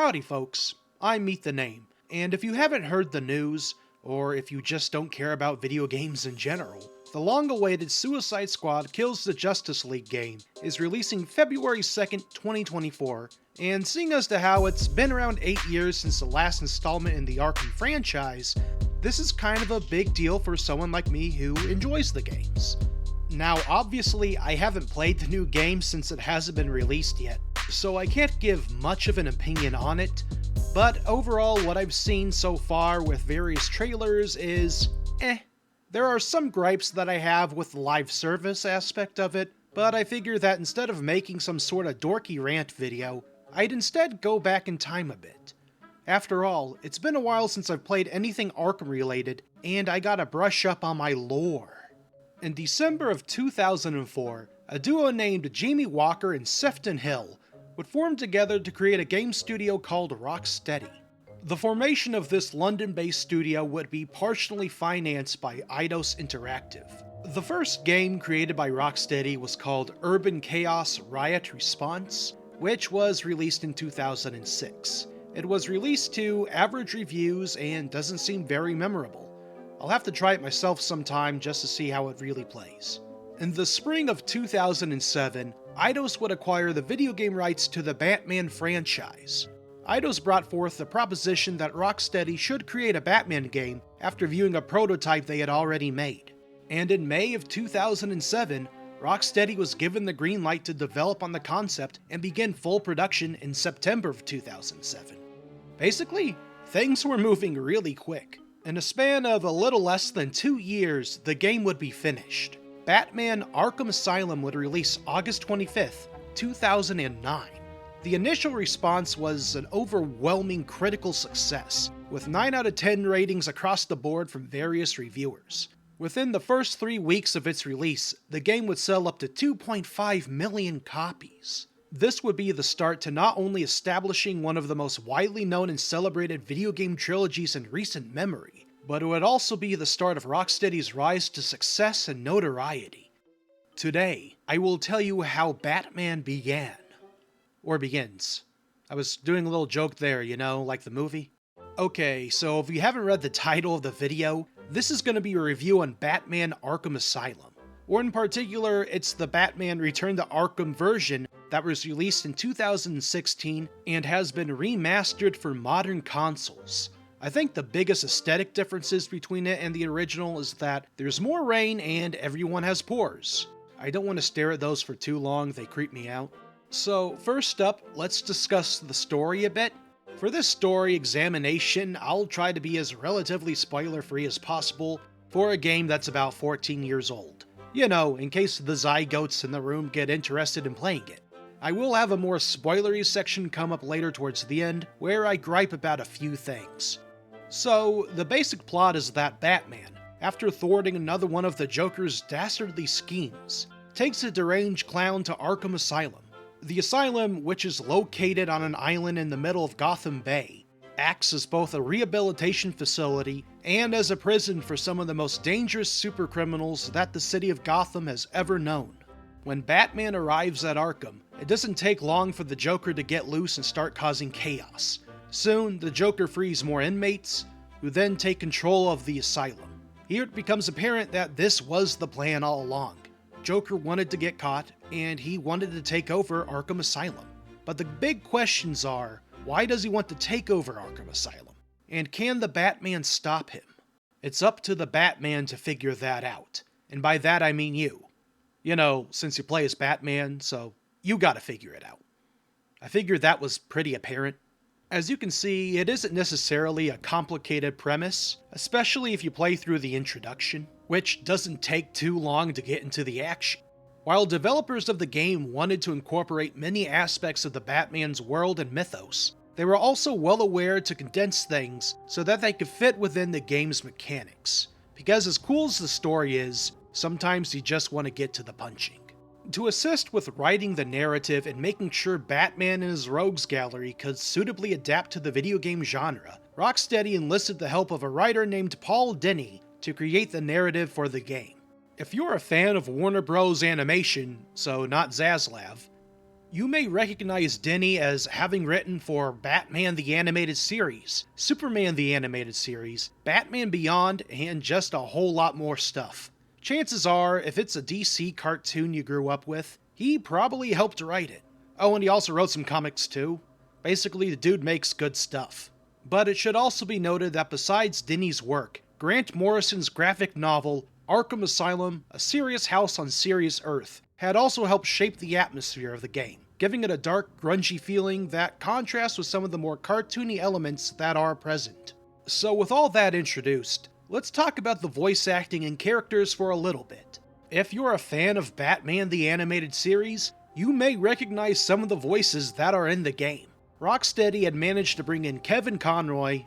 Howdy folks, I'm Meet the Name, and if you haven't heard the news, or if you just don't care about video games in general, the long-awaited Suicide Squad Kills the Justice League game is releasing February 2nd, 2024, and seeing as to how it's been around 8 years since the last installment in the Arkham franchise, this is kind of a big deal for someone like me who enjoys the games. Now obviously I haven't played the new game since it hasn't been released yet, so I can't give much of an opinion on it, but overall what I've seen so far with various trailers is There are some gripes that I have with the live service aspect of it, but I figure that instead of making some sort of dorky rant video, I'd instead go back in time a bit. After all, it's been a while since I've played anything Arkham related, and I gotta brush up on my lore. In December of 2004, a duo named Jamie Walker and Sefton Hill would form together to create a game studio called Rocksteady. The formation of this London-based studio would be partially financed by Eidos Interactive. The first game created by Rocksteady was called Urban Chaos Riot Response, which was released in 2006. It was released to average reviews and doesn't seem very memorable. I'll have to try it myself sometime just to see how it really plays. In the spring of 2007, Eidos would acquire the video game rights to the Batman franchise. Eidos brought forth the proposition that Rocksteady should create a Batman game after viewing a prototype they had already made. And in May of 2007, Rocksteady was given the green light to develop on the concept and begin full production in September of 2007. Basically, things were moving really quick. In a span of a little less than 2 years, the game would be finished. Batman Arkham Asylum would release August 25th, 2009. The initial response was an overwhelming critical success, with 9 out of 10 ratings across the board from various reviewers. Within the first 3 weeks of its release, the game would sell up to 2.5 million copies. This would be the start to not only establishing one of the most widely known and celebrated video game trilogies in recent memory, but it would also be the start of Rocksteady's rise to success and notoriety. Today, I will tell you how Batman began. Or begins. I was doing a little joke there, you know, like the movie. Okay, so if you haven't read the title of the video, this is going to be a review on Batman Arkham Asylum. Or in particular, it's the Batman Return to Arkham version that was released in 2016 and has been remastered for modern consoles. I think the biggest aesthetic differences between it and the original is that there's more rain and everyone has pores. I don't want to stare at those for too long, they creep me out. So first up, let's discuss the story a bit. For this story examination, I'll try to be as relatively spoiler-free as possible for a game that's about 14 years old. You know, in case the zygotes in the room get interested in playing it. I will have a more spoilery section come up later towards the end, where I gripe about a few things. So, the basic plot is that Batman, after thwarting another one of the Joker's dastardly schemes, takes a deranged clown to Arkham Asylum. The asylum, which is located on an island in the middle of Gotham Bay, acts as both a rehabilitation facility and as a prison for some of the most dangerous supercriminals that the city of Gotham has ever known. When Batman arrives at Arkham, it doesn't take long for the Joker to get loose and start causing chaos. Soon, the Joker frees more inmates, who then take control of the asylum. Here it becomes apparent that this was the plan all along. Joker wanted to get caught, and he wanted to take over Arkham Asylum. But the big questions are, why does he want to take over Arkham Asylum? And can the Batman stop him? It's up to the Batman to figure that out. And by that I mean you. You know, since you play as Batman, so you gotta figure it out. I figured that was pretty apparent. As you can see, it isn't necessarily a complicated premise, especially if you play through the introduction, which doesn't take too long to get into the action. While developers of the game wanted to incorporate many aspects of the Batman's world and mythos, they were also well aware to condense things so that they could fit within the game's mechanics. Because as cool as the story is, sometimes you just want to get to the punching. To assist with writing the narrative and making sure Batman and his rogues gallery could suitably adapt to the video game genre, Rocksteady enlisted the help of a writer named Paul Dini to create the narrative for the game. If you're a fan of Warner Bros. Animation, so not Zaslav, You may recognize Denny as having written for Batman the Animated Series, Superman the Animated Series, Batman Beyond, and just a whole lot more stuff. Chances are, if it's a DC cartoon you grew up with, he probably helped write it. Oh, and he also wrote some comics too. Basically, the dude makes good stuff. But it should also be noted that besides Denny's work, Grant Morrison's graphic novel, Arkham Asylum, A Serious House on Serious Earth, had also helped shape the atmosphere of the game, giving it a dark, grungy feeling that contrasts with some of the more cartoony elements that are present. So with all that introduced, let's talk about the voice acting and characters for a little bit. If you're a fan of Batman the Animated Series, you may recognize some of the voices that are in the game. Rocksteady had managed to bring in Kevin Conroy,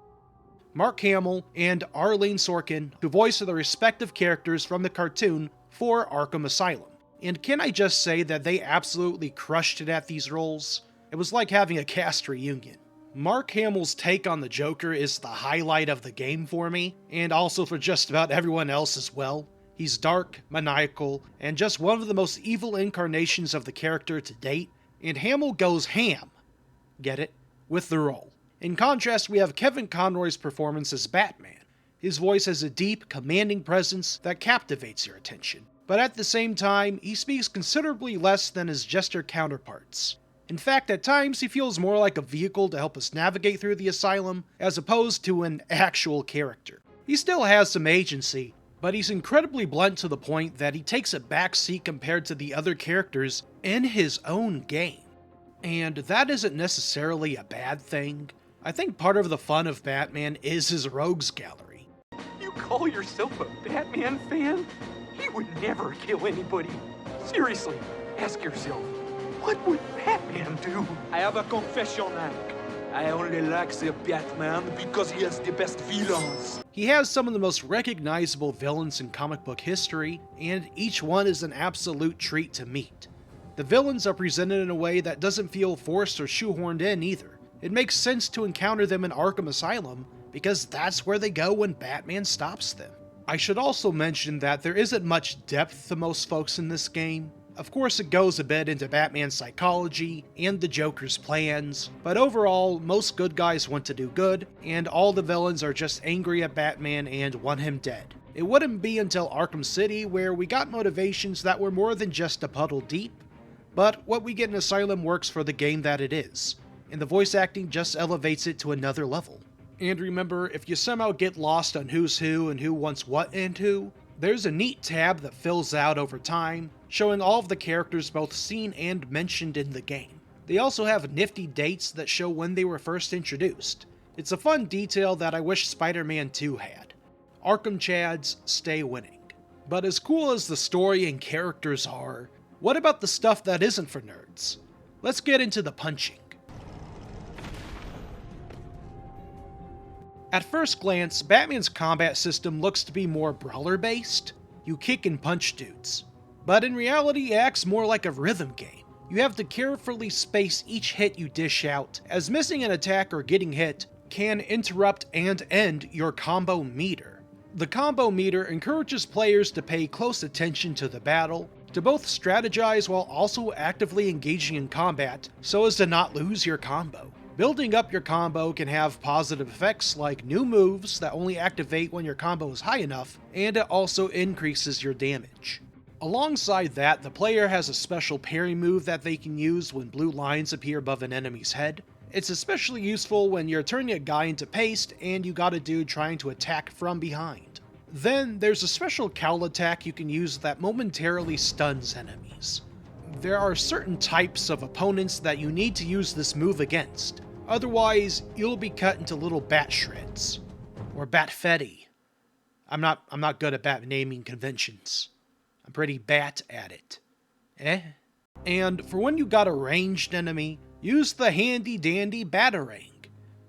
Mark Hamill, and Arlene Sorkin to voice the respective characters from the cartoon for Arkham Asylum. And can I just say that they absolutely crushed it at these roles? It was like having a cast reunion. Mark Hamill's take on the Joker is the highlight of the game for me, and also for just about everyone else as well. He's dark, maniacal, and just one of the most evil incarnations of the character to date, and Hamill goes ham, get it, with the role. In contrast, we have Kevin Conroy's performance as Batman. His voice has a deep, commanding presence that captivates your attention. But at the same time, he speaks considerably less than his jester counterparts. In fact, at times he feels more like a vehicle to help us navigate through the asylum, as opposed to an actual character. He still has some agency, but he's incredibly blunt to the point that he takes a backseat compared to the other characters in his own game. And that isn't necessarily a bad thing. I think part of the fun of Batman is his rogues gallery. You call yourself a Batman fan? He would never kill anybody. Seriously, ask yourself, what would Batman do? I have a confession, Hank. I only like the Batman because he has the best villains. He has some of the most recognizable villains in comic book history, and each one is an absolute treat to meet. The villains are presented in a way that doesn't feel forced or shoehorned in either. It makes sense to encounter them in Arkham Asylum, because that's where they go when Batman stops them. I should also mention that there isn't much depth to most folks in this game. Of course, it goes a bit into Batman's psychology and the Joker's plans, but overall, most good guys want to do good, and all the villains are just angry at Batman and want him dead. It wouldn't be until Arkham City where we got motivations that were more than just a puddle deep, but what we get in Asylum works for the game that it is, and the voice acting just elevates it to another level. And remember, if you somehow get lost on who's who and who wants what and who, there's a neat tab that fills out over time, showing all of the characters both seen and mentioned in the game. They also have nifty dates that show when they were first introduced. It's a fun detail that I wish Spider-Man 2 had. Arkham Chads stay winning. But as cool as the story and characters are, what about the stuff that isn't for nerds? Let's get into the punching. At first glance, Batman's combat system looks to be more brawler-based. You kick and punch dudes. But in reality, it acts more like a rhythm game. You have to carefully space each hit you dish out, as missing an attack or getting hit can interrupt and end your combo meter. The combo meter encourages players to pay close attention to the battle, to both strategize while also actively engaging in combat so as to not lose your combo. Building up your combo can have positive effects like new moves that only activate when your combo is high enough, and it also increases your damage. Alongside that, the player has a special parry move that they can use when blue lines appear above an enemy's head. It's especially useful when you're turning a guy into paste and you got a dude trying to attack from behind. Then there's a special cowl attack you can use that momentarily stuns enemies. There are certain types of opponents that you need to use this move against. Otherwise, you'll be cut into little bat shreds. Or batfetti. I'm not good at bat naming conventions. I'm pretty bat at it. And for when you got a ranged enemy, use the handy dandy batarang.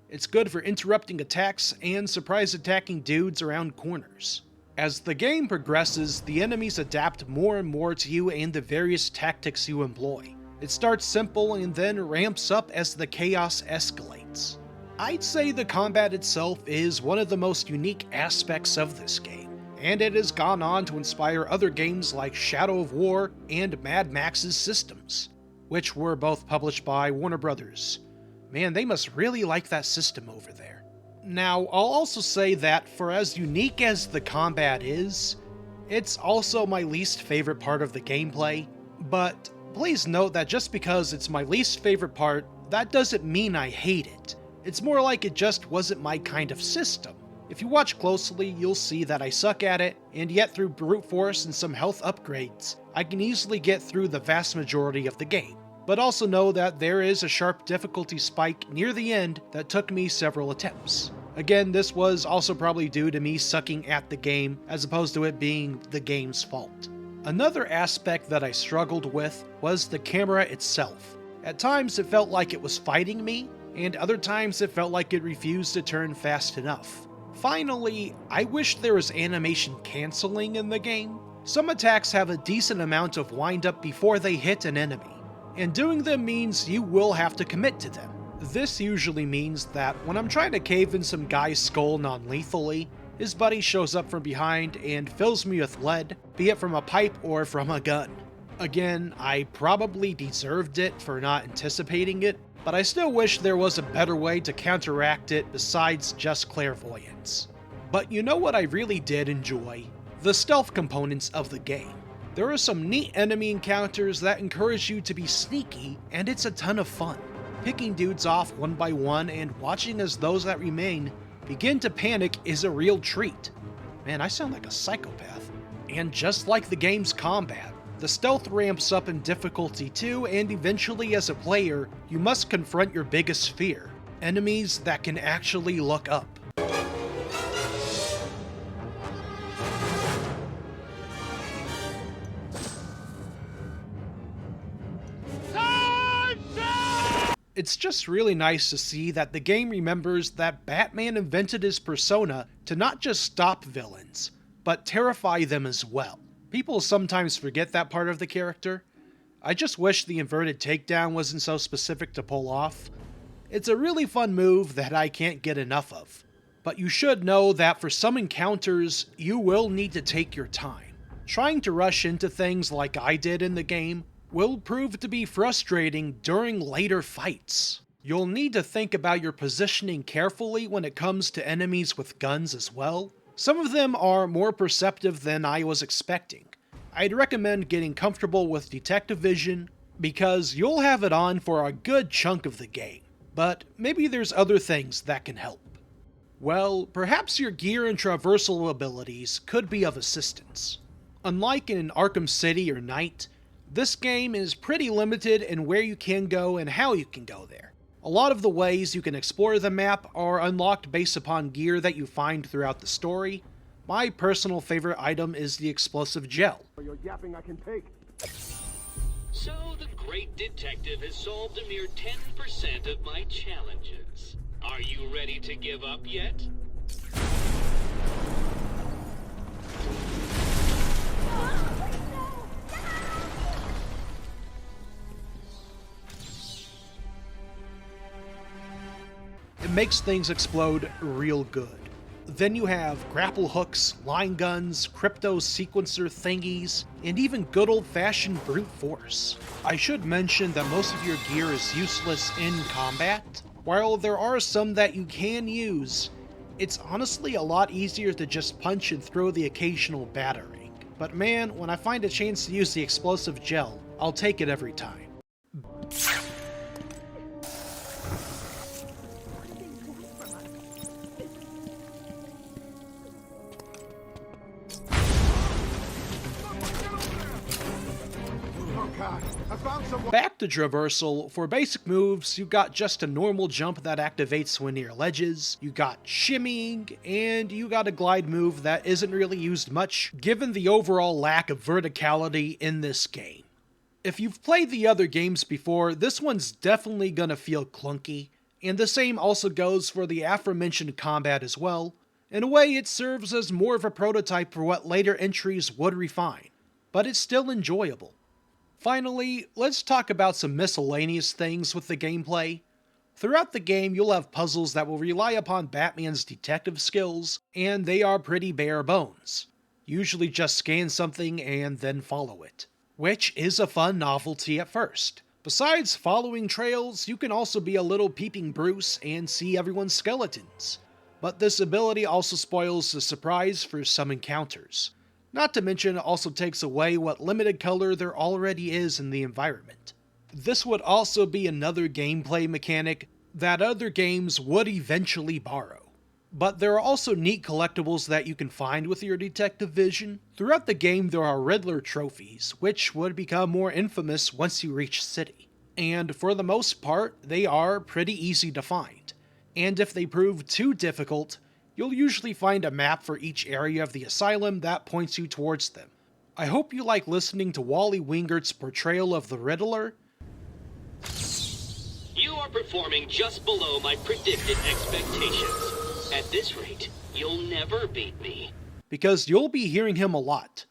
It's good for interrupting attacks and surprise attacking dudes around corners. As the game progresses, the enemies adapt more and more to you and the various tactics you employ. It starts simple and then ramps up as the chaos escalates. I'd say the combat itself is one of the most unique aspects of this game, and it has gone on to inspire other games like Shadow of War and Mad Max's systems. which were both published by Warner Brothers. Man, they must really like that system over there. Now, I'll also say that for as unique as the combat is, it's also my least favorite part of the gameplay, but please note that just because it's my least favorite part, that doesn't mean I hate it. It's more like it just wasn't my kind of system. If you watch closely, you'll see that I suck at it, and yet through brute force and some health upgrades, I can easily get through the vast majority of the game. But also know that there is a sharp difficulty spike near the end that took me several attempts. Again, this was also probably due to me sucking at the game, as opposed to it being the game's fault. Another aspect that I struggled with was the camera itself. At times it felt like it was fighting me, and other times it felt like it refused to turn fast enough. Finally, I wish there was animation canceling in the game. Some attacks have a decent amount of wind-up before they hit an enemy, and doing them means you will have to commit to them. This usually means that when I'm trying to cave in some guy's skull non-lethally, his buddy shows up from behind and fills me with lead, be it from a pipe or from a gun. Again, I probably deserved it for not anticipating it, but I still wish there was a better way to counteract it besides just clairvoyance. But you know what I really did enjoy? The stealth components of the game. There are some neat enemy encounters that encourage you to be sneaky, and it's a ton of fun. Picking dudes off one by one and watching as those that remain begin to panic is a real treat. Man, I sound like a psychopath. And just like the game's combat, the stealth ramps up in difficulty too, and eventually as a player, you must confront your biggest fear, enemies that can actually look up. It's just really nice to see that the game remembers that Batman invented his persona to not just stop villains, but terrify them as well. People sometimes forget that part of the character. I just wish the inverted takedown wasn't so specific to pull off. It's a really fun move that I can't get enough of. But you should know that for some encounters, you will need to take your time. Trying to rush into things like I did in the game will prove to be frustrating during later fights. You'll need to think about your positioning carefully when it comes to enemies with guns as well. Some of them are more perceptive than I was expecting. I'd recommend getting comfortable with detective vision, because you'll have it on for a good chunk of the game. But maybe there's other things that can help. Well, perhaps your gear and traversal abilities could be of assistance. Unlike in Arkham City or Knight, this game is pretty limited in where you can go and how you can go there. A lot of the ways you can explore the map are unlocked based upon gear that you find throughout the story. My personal favorite item is the explosive gel. You're yapping, I can take. So the great detective has solved a mere 10% of my challenges. Are you ready to give up yet? It makes things explode real good. Then you have grapple hooks, line guns, crypto sequencer thingies, and even good old-fashioned brute force. I should mention that most of your gear is useless in combat. While there are some that you can use, it's honestly a lot easier to just punch and throw the occasional battering. But man, when I find a chance to use the explosive gel, I'll take it every time. Back to traversal. For basic moves, you got just a normal jump that activates when near ledges, you got shimmying, and you got a glide move that isn't really used much given the overall lack of verticality in this game. If you've played the other games before, this one's definitely gonna feel clunky, and the same also goes for the aforementioned combat as well. In a way, it serves as more of a prototype for what later entries would refine, but it's still enjoyable. Finally, let's talk about some miscellaneous things with the gameplay. Throughout the game, you'll have puzzles that will rely upon Batman's detective skills, and they are pretty bare bones. Usually just scan something and then follow it, which is a fun novelty at first. Besides following trails, you can also be a little peeping Bruce and see everyone's skeletons. But this ability also spoils the surprise for some encounters. Not to mention it also takes away what limited color there already is in the environment. This would also be another gameplay mechanic that other games would eventually borrow. But there are also neat collectibles that you can find with your detective vision. Throughout the game there are Riddler trophies, which would become more infamous once you reach City. And for the most part, they are pretty easy to find. And if they prove too difficult, you'll usually find a map for each area of the asylum that points you towards them. I hope you like listening to Wally Wingert's portrayal of the Riddler. You are performing just below my predicted expectations. At this rate, you'll never beat me. Because you'll be hearing him a lot.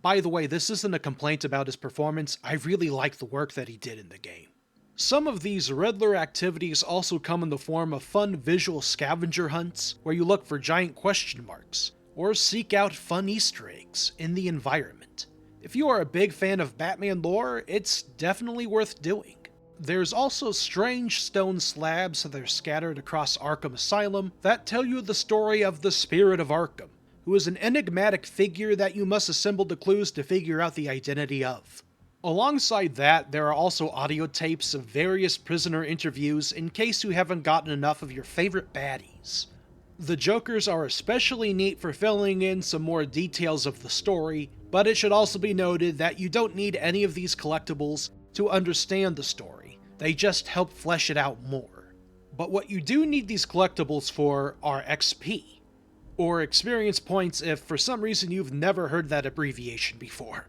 By the way, this isn't a complaint about his performance, I really like the work that he did in the game. Some of these Riddler activities also come in the form of fun visual scavenger hunts, where you look for giant question marks, or seek out fun Easter eggs in the environment. If you are a big fan of Batman lore, it's definitely worth doing. There's also strange stone slabs that are scattered across Arkham Asylum that tell you the story of the Spirit of Arkham, who is an enigmatic figure that you must assemble the clues to figure out the identity of. Alongside that, there are also audio tapes of various prisoner interviews in case you haven't gotten enough of your favorite baddies. The Jokers are especially neat for filling in some more details of the story, but it should also be noted that you don't need any of these collectibles to understand the story. They just help flesh it out more. But what you do need these collectibles for are XP, or experience points if for some reason you've never heard that abbreviation before.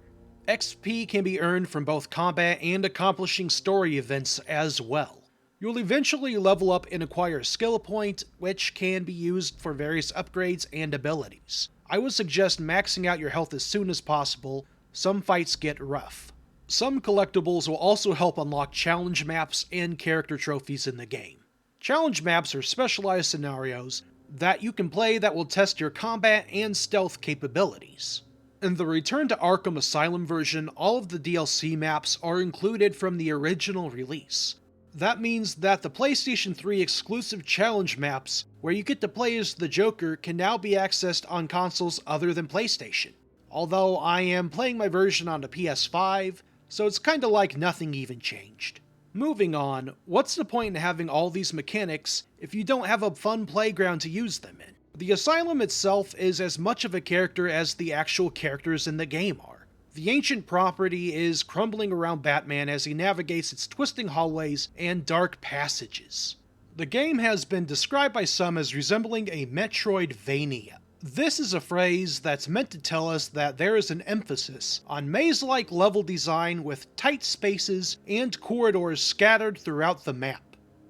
XP can be earned from both combat and accomplishing story events as well. You'll eventually level up and acquire a skill point, which can be used for various upgrades and abilities. I would suggest maxing out your health as soon as possible. Some fights get rough. Some collectibles will also help unlock challenge maps and character trophies in the game. Challenge maps are specialized scenarios that you can play that will test your combat and stealth capabilities. In the Return to Arkham Asylum version, all of the DLC maps are included from the original release. That means that the PlayStation 3 exclusive challenge maps, where you get to play as the Joker, can now be accessed on consoles other than PlayStation. Although I am playing my version on the PS5, so it's kinda like nothing even changed. Moving on, what's the point in having all these mechanics if you don't have a fun playground to use them in? The Asylum itself is as much of a character as the actual characters in the game are. The ancient property is crumbling around Batman as he navigates its twisting hallways and dark passages. The game has been described by some as resembling a Metroidvania. This is a phrase that's meant to tell us that there is an emphasis on maze-like level design with tight spaces and corridors scattered throughout the map.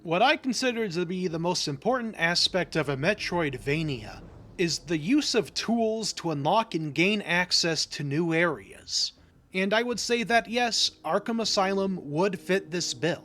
What I consider to be the most important aspect of a Metroidvania is the use of tools to unlock and gain access to new areas. And I would say that yes, Arkham Asylum would fit this bill.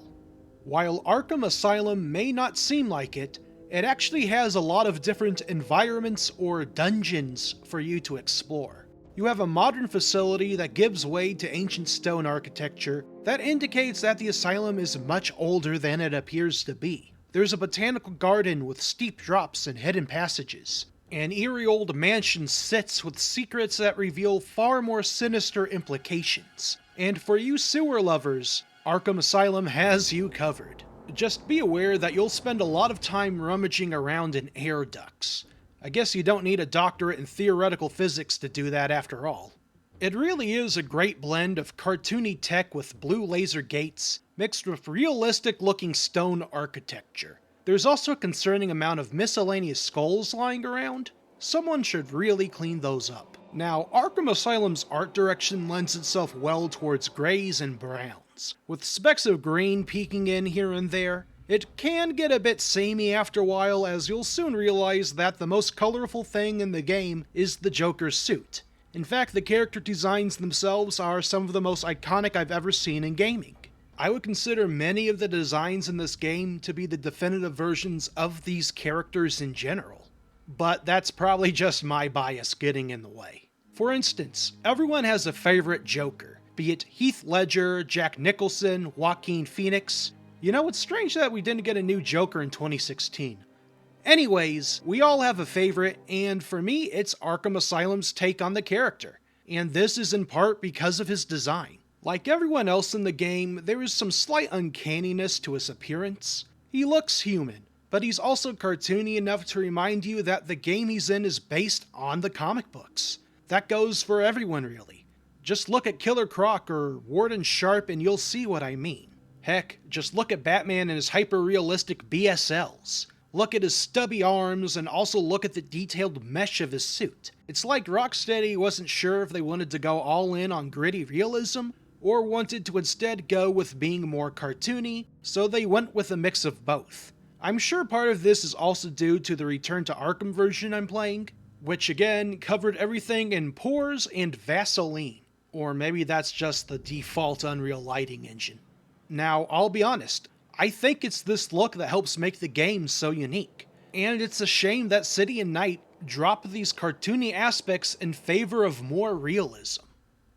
While Arkham Asylum may not seem like it, it actually has a lot of different environments or dungeons for you to explore. You have a modern facility that gives way to ancient stone architecture that indicates that the asylum is much older than it appears to be. There's a botanical garden with steep drops and hidden passages. An eerie old mansion sits with secrets that reveal far more sinister implications. And for you sewer lovers, Arkham Asylum has you covered. Just be aware that you'll spend a lot of time rummaging around in air ducts. I guess you don't need a doctorate in theoretical physics to do that after all. It really is a great blend of cartoony tech with blue laser gates, mixed with realistic looking stone architecture. There's also a concerning amount of miscellaneous skulls lying around. Someone should really clean those up. Now, Arkham Asylum's art direction lends itself well towards grays and browns, with specks of green peeking in here and there. It can get a bit samey after a while, as you'll soon realize that the most colorful thing in the game is the Joker's suit. In fact, the character designs themselves are some of the most iconic I've ever seen in gaming. I would consider many of the designs in this game to be the definitive versions of these characters in general. But that's probably just my bias getting in the way. For instance, everyone has a favorite Joker, be it Heath Ledger, Jack Nicholson, Joaquin Phoenix. You know, it's strange that we didn't get a new Joker in 2016. Anyways, we all have a favorite, and for me, it's Arkham Asylum's take on the character. And this is in part because of his design. Like everyone else in the game, there is some slight uncanniness to his appearance. He looks human, but he's also cartoony enough to remind you that the game he's in is based on the comic books. That goes for everyone, really. Just look at Killer Croc or Warden Sharp and you'll see what I mean. Heck, just look at Batman and his hyper-realistic BSLs. Look at his stubby arms, and also look at the detailed mesh of his suit. It's like Rocksteady wasn't sure if they wanted to go all in on gritty realism, or wanted to instead go with being more cartoony, so they went with a mix of both. I'm sure part of this is also due to the Return to Arkham version I'm playing, which again covered everything in pores and Vaseline. Or maybe that's just the default Unreal lighting engine. Now, I'll be honest, I think it's this look that helps make the game so unique. And it's a shame that City and Night dropped these cartoony aspects in favor of more realism.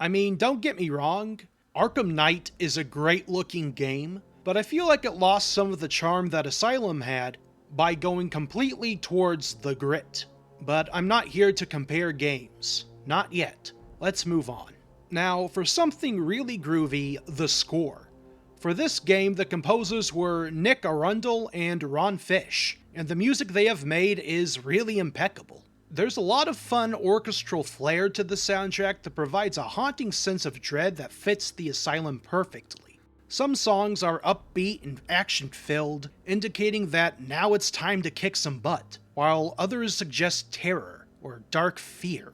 I mean, don't get me wrong, Arkham Knight is a great looking game, but I feel like it lost some of the charm that Asylum had by going completely towards the grit. But I'm not here to compare games. Not yet. Let's move on. Now, for something really groovy, the score. For this game, the composers were Nick Arundel and Ron Fish, and the music they have made is really impeccable. There's a lot of fun orchestral flair to the soundtrack that provides a haunting sense of dread that fits the Asylum perfectly. Some songs are upbeat and action-filled, indicating that now it's time to kick some butt, while others suggest terror or dark fear.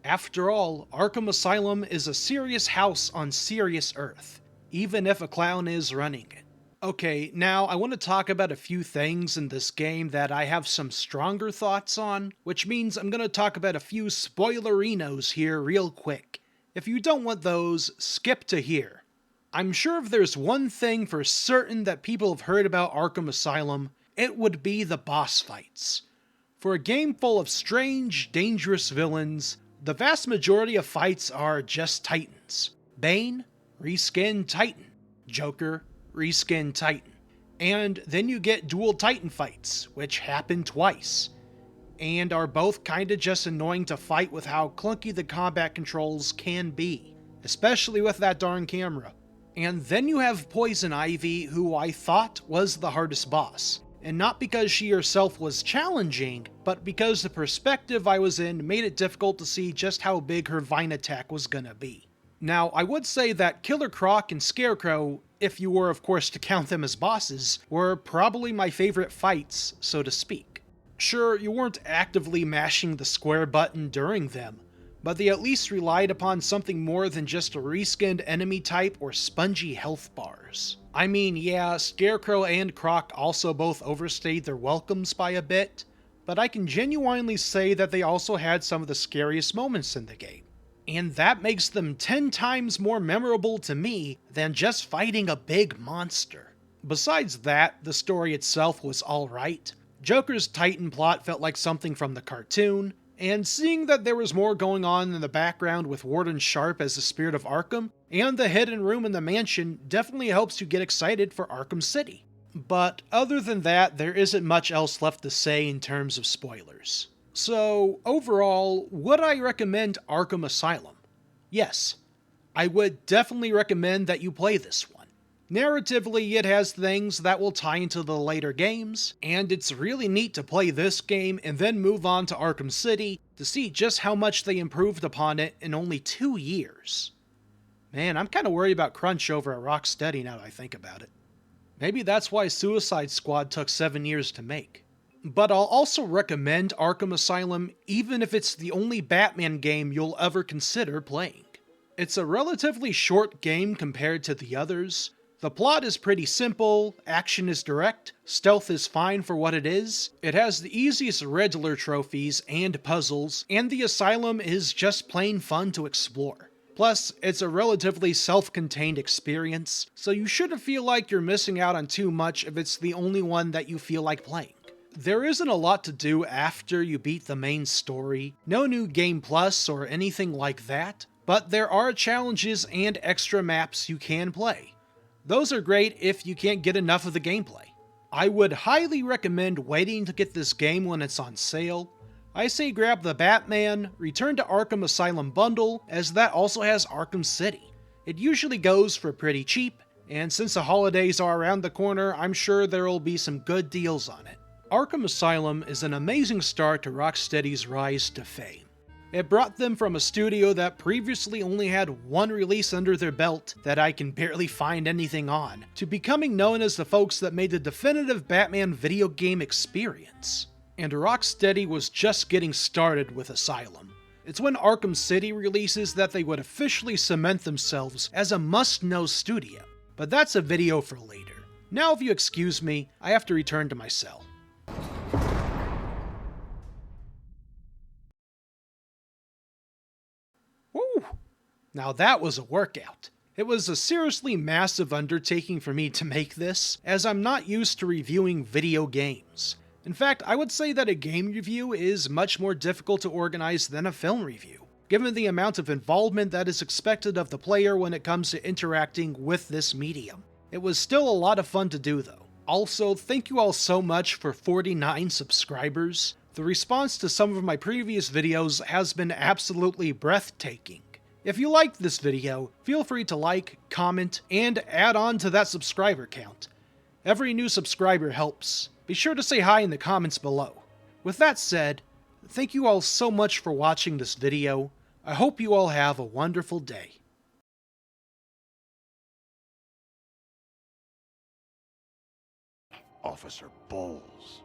After all, Arkham Asylum is a serious house on serious earth, even if a clown is running it. Okay, now I want to talk about a few things in this game that I have some stronger thoughts on, which means I'm going to talk about a few spoilerinos here real quick. If you don't want those, skip to here. I'm sure if there's one thing for certain that people have heard about Arkham Asylum, it would be the boss fights. For a game full of strange, dangerous villains, the vast majority of fights are just titans. Bane, reskin Titan. Joker, reskin Titan. And then you get dual Titan fights, which happen twice, and are both kinda just annoying to fight with how clunky the combat controls can be, especially with that darn camera. And then you have Poison Ivy, who I thought was the hardest boss. And not because she herself was challenging, but because the perspective I was in made it difficult to see just how big her vine attack was gonna be. Now, I would say that Killer Croc and Scarecrow, if you were of course to count them as bosses, were probably my favorite fights, so to speak. Sure, you weren't actively mashing the square button during them, but they at least relied upon something more than just a reskinned enemy type or spongy health bars. I mean, yeah, Scarecrow and Croc also both overstayed their welcomes by a bit, but I can genuinely say that they also had some of the scariest moments in the game. And that makes them 10 times more memorable to me than just fighting a big monster. Besides that, the story itself was alright. Joker's Titan plot felt like something from the cartoon, and seeing that there was more going on in the background with Warden Sharp as the spirit of Arkham, and the hidden room in the mansion definitely helps you get excited for Arkham City. But other than that, there isn't much else left to say in terms of spoilers. So, overall, would I recommend Arkham Asylum? Yes. I would definitely recommend that you play this one. Narratively, it has things that will tie into the later games, and it's really neat to play this game and then move on to Arkham City to see just how much they improved upon it in only 2 years. Man, I'm kinda worried about crunch over at Rocksteady now that I think about it. Maybe that's why Suicide Squad took 7 years to make. But I'll also recommend Arkham Asylum even if it's the only Batman game you'll ever consider playing. It's a relatively short game compared to the others. The plot is pretty simple, action is direct, stealth is fine for what it is, it has the easiest Riddler trophies and puzzles, and the Asylum is just plain fun to explore. Plus, it's a relatively self-contained experience, so you shouldn't feel like you're missing out on too much if it's the only one that you feel like playing. There isn't a lot to do after you beat the main story, no new Game Plus or anything like that, but there are challenges and extra maps you can play. Those are great if you can't get enough of the gameplay. I would highly recommend waiting to get this game when it's on sale. I say grab the Batman Return to Arkham Asylum bundle, as that also has Arkham City. It usually goes for pretty cheap, and since the holidays are around the corner, I'm sure there will be some good deals on it. Arkham Asylum is an amazing start to Rocksteady's rise to fame. It brought them from a studio that previously only had one release under their belt that I can barely find anything on, to becoming known as the folks that made the definitive Batman video game experience. And Rocksteady was just getting started with Asylum. It's when Arkham City releases that they would officially cement themselves as a must-know studio. But that's a video for later. Now if you excuse me, I have to return to my cell. Woo! Now that was a workout. It was a seriously massive undertaking for me to make this, as I'm not used to reviewing video games. In fact, I would say that a game review is much more difficult to organize than a film review, given the amount of involvement that is expected of the player when it comes to interacting with this medium. It was still a lot of fun to do though. Also, thank you all so much for 49 subscribers. The response to some of my previous videos has been absolutely breathtaking. If you liked this video, feel free to like, comment, and add on to that subscriber count. Every new subscriber helps. Be sure to say hi in the comments below. With that said, thank you all so much for watching this video. I hope you all have a wonderful day. Officer Bowles.